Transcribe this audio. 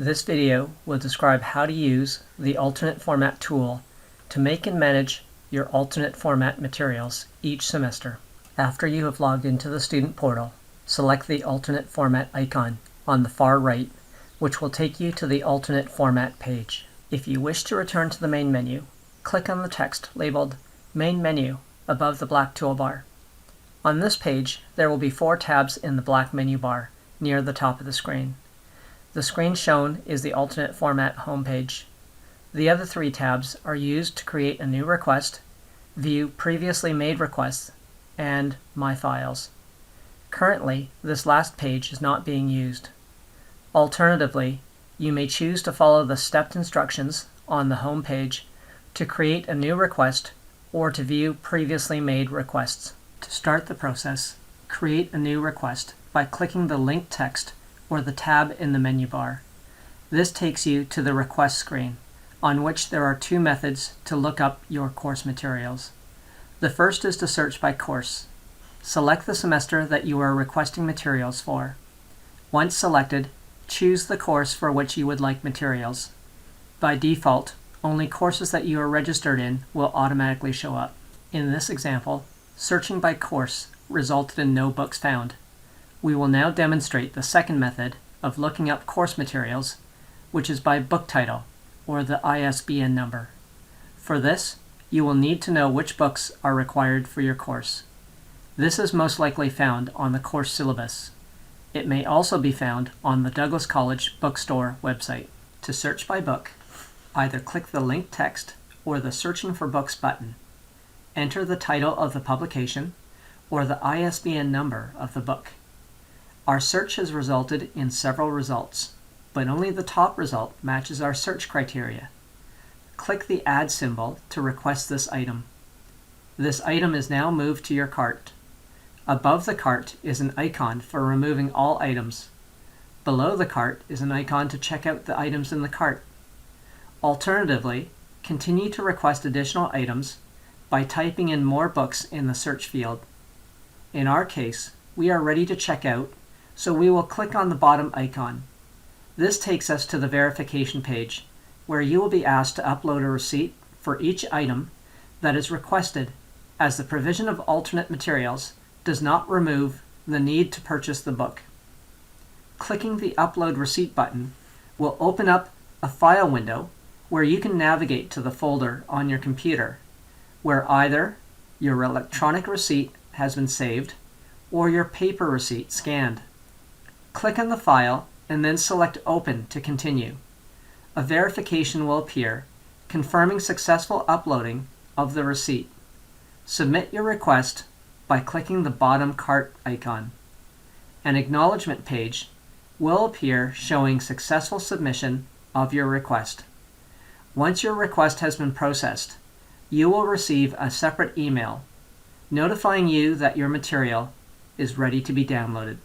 This video will describe how to use the alternate format tool to make and manage your alternate format materials each semester. After you have logged into the student portal, select the alternate format icon on the far right, which will take you to the alternate format page. If you wish to return to the main menu, click on the text labeled Main Menu above the black toolbar. On this page, there will be 4 tabs in the black menu bar near the top of the screen. The screen shown is the alternate format homepage. The other 3 tabs are used to create a new request, view previously made requests, and My Files. Currently, this last page is not being used. Alternatively, you may choose to follow the stepped instructions on the home page to create a new request or to view previously made requests. To start the process, create a new request by clicking the linked text or the tab in the menu bar. This takes you to the request screen, on which there are 2 methods to look up your course materials. The first is to search by course. Select the semester that you are requesting materials for. Once selected, choose the course for which you would like materials. By default, only courses that you are registered in will automatically show up. In this example, searching by course resulted in no books found. We will now demonstrate the second method of looking up course materials, which is by book title, or the ISBN number. For this, you will need to know which books are required for your course. This is most likely found on the course syllabus. It may also be found on the Douglas College Bookstore website. To search by book, either click the linked text or the Searching for Books button. Enter the title of the publication or the ISBN number of the book. Our search has resulted in several results, but only the top result matches our search criteria. Click the Add symbol to request this item. This item is now moved to your cart. Above the cart is an icon for removing all items. Below the cart is an icon to check out the items in the cart. Alternatively, continue to request additional items by typing in more books in the search field. In our case, we are ready to check out, so we will click on the bottom icon. This takes us to the verification page, where you will be asked to upload a receipt for each item that is requested, as the provision of alternate materials does not remove the need to purchase the book. Clicking the Upload Receipt button will open up a file window where you can navigate to the folder on your computer, where either your electronic receipt has been saved or your paper receipt scanned. Click on the file and then select Open to continue. A verification will appear confirming successful uploading of the receipt. Submit your request by clicking the bottom cart icon. An acknowledgement page will appear showing successful submission of your request. Once your request has been processed, you will receive a separate email notifying you that your material is ready to be downloaded.